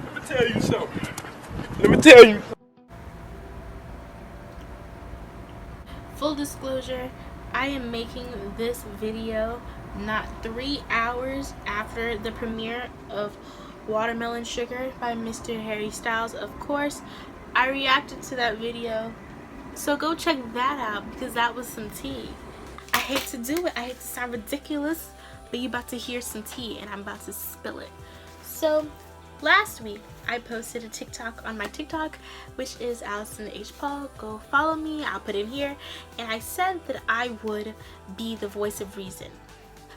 Let me tell you something. Let me tell you. Full disclosure, I am making this video not 3 hours after the premiere of Watermelon Sugar by Mr. Harry Styles. Of course, I reacted to that video, so go check that out because that was some tea. I hate to do it, I hate to sound ridiculous, but you about to hear some tea and I'm about to spill it. So last week I posted a TikTok on my TikTok, which is Allison Paul. Go follow me, I'll put it here. And I said that I would be the voice of reason,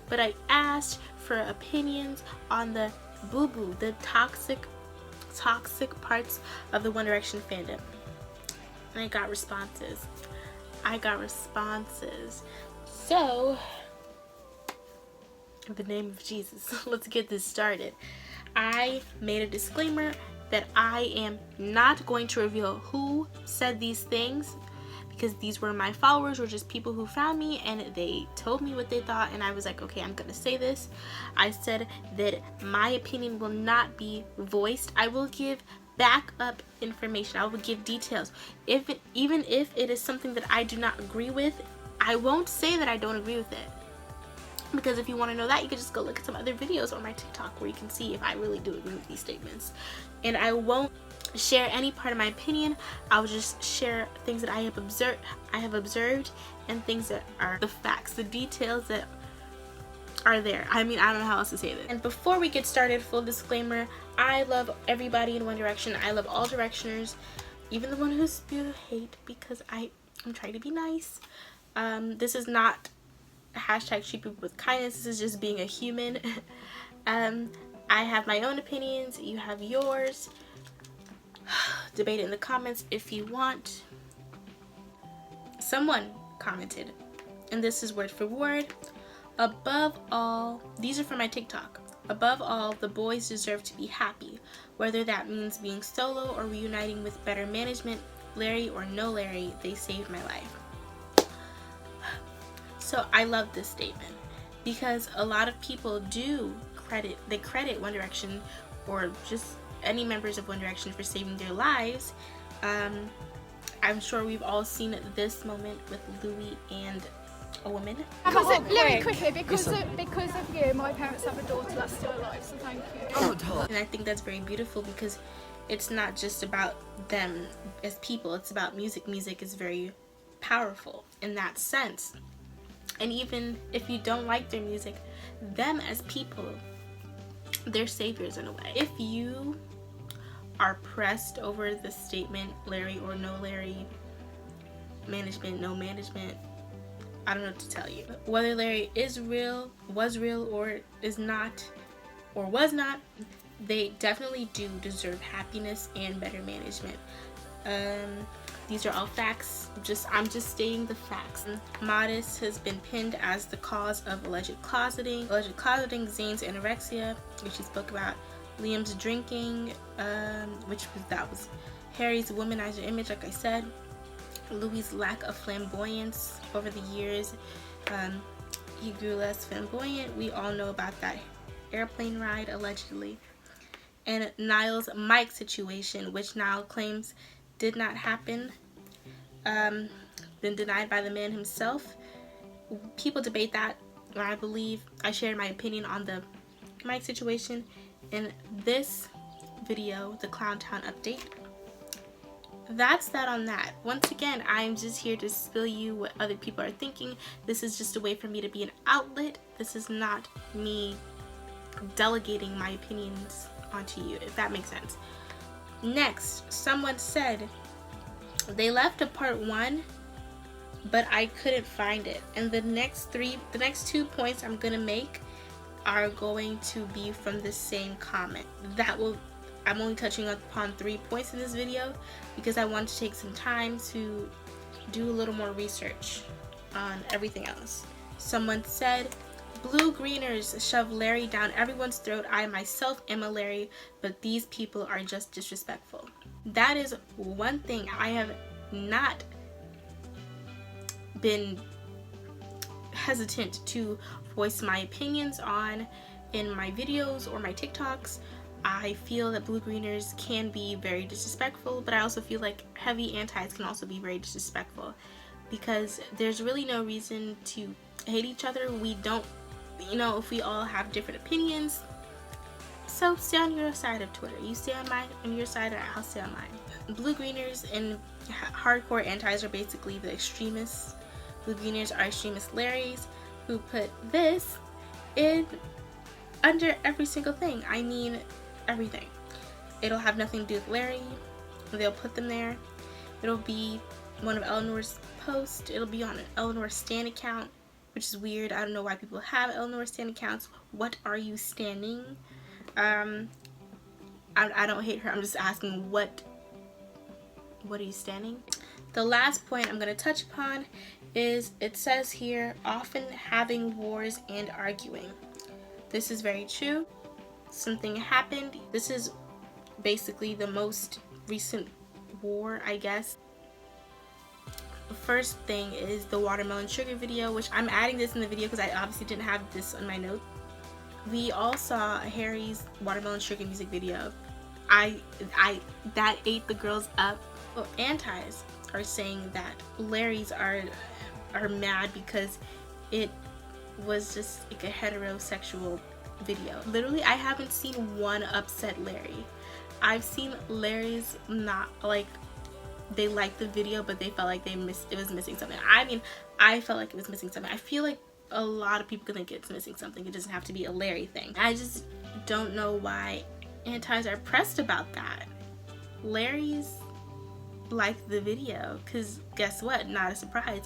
but I asked for opinions on the boo-boo, the toxic parts of the One Direction fandom. And I got responses. So, in the name of Jesus, let's get this started. I made a disclaimer that I am not going to reveal who said these things, because these were my followers or just people who found me and they told me what they thought, and I was like, okay, I'm gonna say this. I said that my opinion will not be voiced. I will give backup information. I will give details. Even if it is something that I do not agree with, I won't say that I don't agree with it. Because if you want to know that, you can just go look at some other videos on my TikTok where you can see if I really do agree with these statements. And I won't share any part of my opinion. I'll just share things that I have observed and things that are the facts, the details that are there. I mean, I don't know how else to say this. And before we get started, full disclaimer, I love everybody in One Direction. I love all Directioners, even the one who spew hate, because I'm trying to be nice. This is not hashtag treat people with kindness. This is just being a human. I have my own opinions. You have yours. Debate it in the comments if you want. Someone commented, and this is word for word: above all, these are from my TikTok, above all, the boys deserve to be happy, whether that means being solo or reuniting with better management. Larry or no Larry, they saved my life. So I love this statement because a lot of people do credit One Direction or just any members of One Direction for saving their lives. I'm sure we've all seen this moment with Louis and a woman. Quickly, because of you, my parents have a daughter that's still alive, so thank you. And I think that's very beautiful because it's not just about them as people, it's about music. Music is very powerful in that sense. And even if you don't like their music, them as people, they're saviors in a way. If you are pressed over the statement Larry or no Larry, management, no management, I don't know what to tell you. Whether Larry was real or is not or was not, they definitely do deserve happiness and better management. These are all facts. I'm just stating the facts. Modest has been pinned as the cause of alleged closeting, Zayn's anorexia, which he spoke about, Liam's drinking, that was Harry's womanizer image, like I said, Louis' lack of flamboyance over the years. He grew less flamboyant. We all know about that airplane ride, allegedly. And Niall's mic situation, which Niall claims did not happen, been denied by the man himself. People debate that. I believe I shared my opinion on the mic situation in this video, the Clowntown update. That's that on that. Once again, I'm just here to spill you what other people are thinking. This is just a way for me to be an outlet. This is not me delegating my opinions onto you, if that makes sense. Next, someone said they left a part 1, but I couldn't find it. And the next 2 points I'm gonna make are going to be from the same comment. I'm only touching upon 3 points in this video because I want to take some time to do a little more research on everything else. Someone said, blue greeners shove Larry down everyone's throat. I myself am a Larry, but these people are just disrespectful. That is one thing I have not been hesitant to voice my opinions on. in my videos or my TikToks, I feel that blue greeners can be very disrespectful, but I also feel like heavy antis can also be very disrespectful, because there's really no reason to hate each other. We don't, you know, if we all have different opinions, so stay on your side of Twitter. You stay on your side, and I'll stay on mine. Blue greeners and hardcore antis are basically the extremists. Blue greeners are extremist Larrys who put this in under every single thing. I mean, everything. It'll have nothing to do with Larry. They'll put them there. It'll be one of Eleanor's posts. It'll be on an Eleanor Stan account, which is weird. I don't know why people have Eleanor Stan accounts. What are you standing? I don't hate her. I'm just asking, what are you standing? The last point I'm going to touch upon is, it says here, often having wars and arguing. This is very true. Something happened. This is basically the most recent war, I guess. The first thing is the watermelon sugar video, which I'm adding this in the video because I obviously didn't have this on my notes. We all saw Harry's watermelon sugar music video. That ate the girls up. Well, antis are saying that Larry's are mad because it was just like a heterosexual video. Literally, I haven't seen one upset Larry. I've seen Larry's not like, they liked the video, but they felt like it was missing something. I mean, I felt like it was missing something. I feel like a lot of people think it's missing something. It doesn't have to be a Larry thing. I just don't know why antis are pressed about that. Larry's liked the video, because guess what? Not a surprise.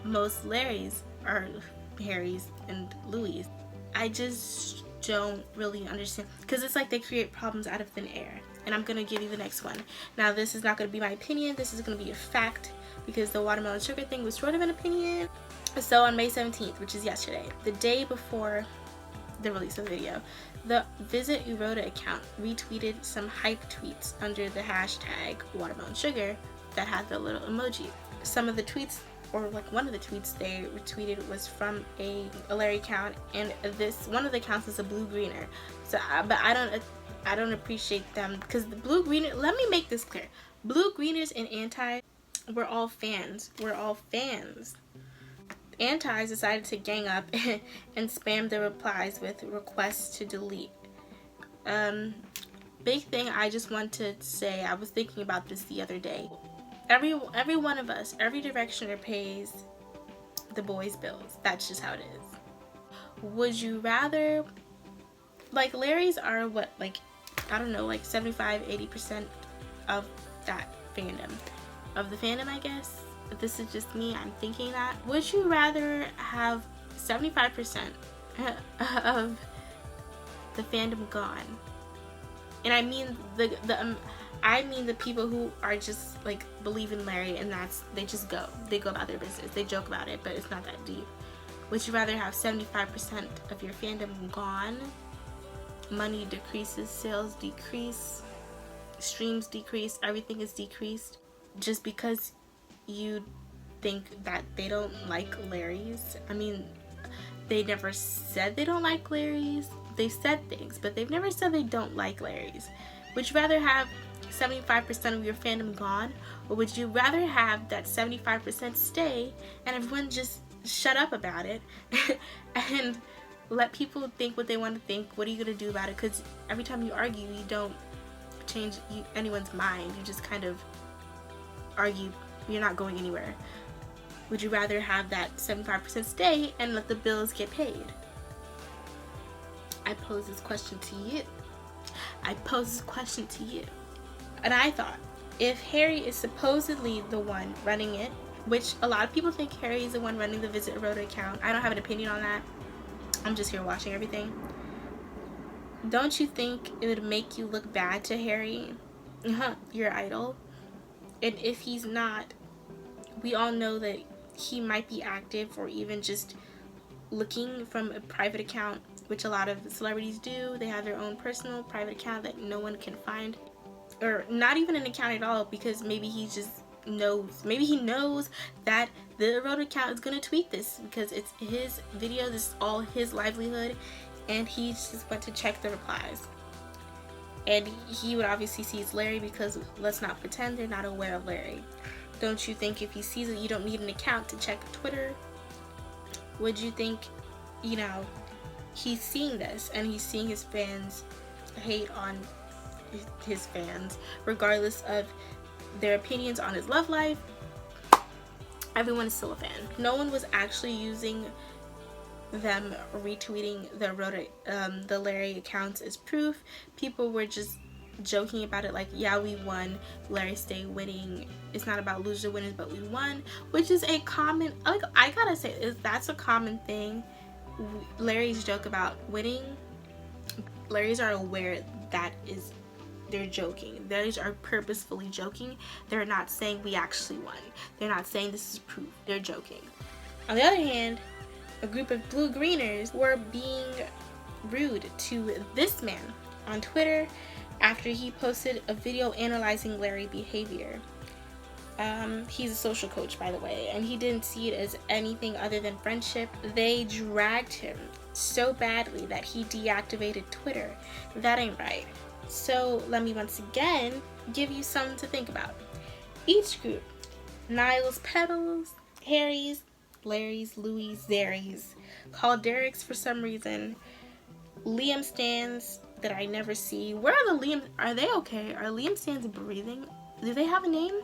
Most Larrys are Harry's and Louis'. I just don't really understand, because it's like they create problems out of thin air. And I'm gonna give you the next one. Now, this is not gonna be my opinion, this is gonna be a fact, because the watermelon sugar thing was sort of an opinion. So on May 17th, which is yesterday, the day before the release of the video, the Visit Eroda account retweeted some hype tweets under the hashtag watermelon sugar that had the little emoji. Some of the tweets, or like one of the tweets they retweeted, was from a Larry account, and this one of the accounts is a blue greener. So but I don't appreciate them, because the blue greener, let me make this clear, blue greeners and anti, we're all fans. Antis decided to gang up and spam the replies with requests to delete. Big thing I just want to say, I was thinking about this the other day. Every one of us, every directioner pays the boys' bills. That's just how it is. Would you rather, like, Larry's are what, like, I don't know, like 75-80% of that fandom, of the fandom, I guess. But this is just me, I'm thinking that. Would you rather have 75% of the fandom gone? And I mean I mean the people who are just like believe in Larry, and they just go about their business. They joke about it, but it's not that deep. Would you rather have 75% of your fandom gone? Money decreases, sales decrease, streams decrease, everything is decreased, just because you think that they don't like Larry's. I mean, they never said they don't like Larry's. They said things, but they've never said they don't like Larry's. Would you rather have 75% of your fandom gone, or would you rather have that 75% stay and everyone just shut up about it and let people think what they want to think? What are you going to do about it? Because every time you argue, you don't change anyone's mind. You just kind of argue. You're not going anywhere. Would you rather have that 75% stay and let the bills get paid? I pose this question to you. And I thought, if Harry is supposedly the one running it, which a lot of people think Harry is the one running the Visit Eroda account. I don't have an opinion on that. I'm just here watching everything. Don't you think it would make you look bad to Harry? Your idol. And if he's not, we all know that he might be active, or even just looking from a private account, which a lot of celebrities do. They have their own personal private account that no one can find, or not even an account at all, because maybe he just knows. Maybe he knows that the Eroda account is gonna tweet this because it's his video. This is all his livelihood. and he just went to check the replies. And he would obviously see it's Larry, because let's not pretend they're not aware of Larry. Don't you think if he sees it, you don't need an account to check Twitter? Would you think, you know, he's seeing this and he's seeing his fans hate on his fans regardless of their opinions on his love life? Everyone is still a fan. No one was actually using them retweeting the Larry accounts as proof. People were just joking about it, like, yeah, we won, Larry stay winning, it's not about losers or winners, but we won, which is a common, like, I gotta say, that's a common thing. Larry's joke about winning, Larry's are aware that is, they're joking. Larry's are purposefully joking. They're not saying we actually won. They're not saying this is proof. They're joking. On the other hand, a group of blue-greeners were being rude to this man on Twitter after he posted a video analyzing Larry's behavior. He's a social coach, by the way, and he didn't see it as anything other than friendship. They dragged him so badly that he deactivated Twitter. That ain't right. So let me once again give you something to think about. Each group, Niall's Pebbles, Harry's, Larry's, Louis, Zary's, called Derek's for some reason, Liam stands that I never see. Where are the Liam? Are they okay? Are Liam stands breathing? Do they have a name?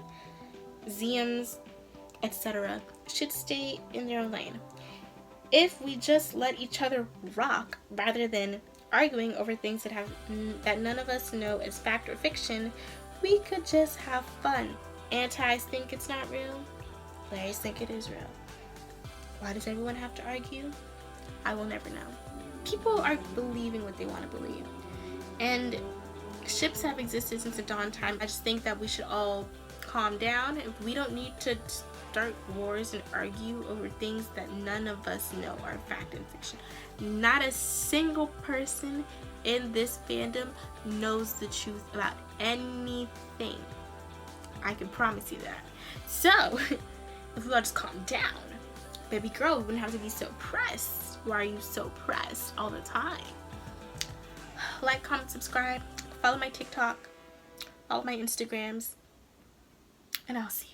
Ziums, etc. should stay in their own lane. If we just let each other rock rather than arguing over things that none of us know as fact or fiction, we could just have fun. Antis think it's not real. Larrys think it is real. Why does everyone have to argue? I will never know. People are believing what they want to believe. And ships have existed since the dawn time. I just think that we should all calm down. We don't need to start wars and argue over things that none of us know are fact and fiction. Not a single person in this fandom knows the truth about anything. I can promise you that. So, if we all just calm down, baby girl, we wouldn't have to be so pressed. Why are you so pressed all the time? Like, comment, subscribe, follow my TikTok, follow my Instagrams, and I'll see you.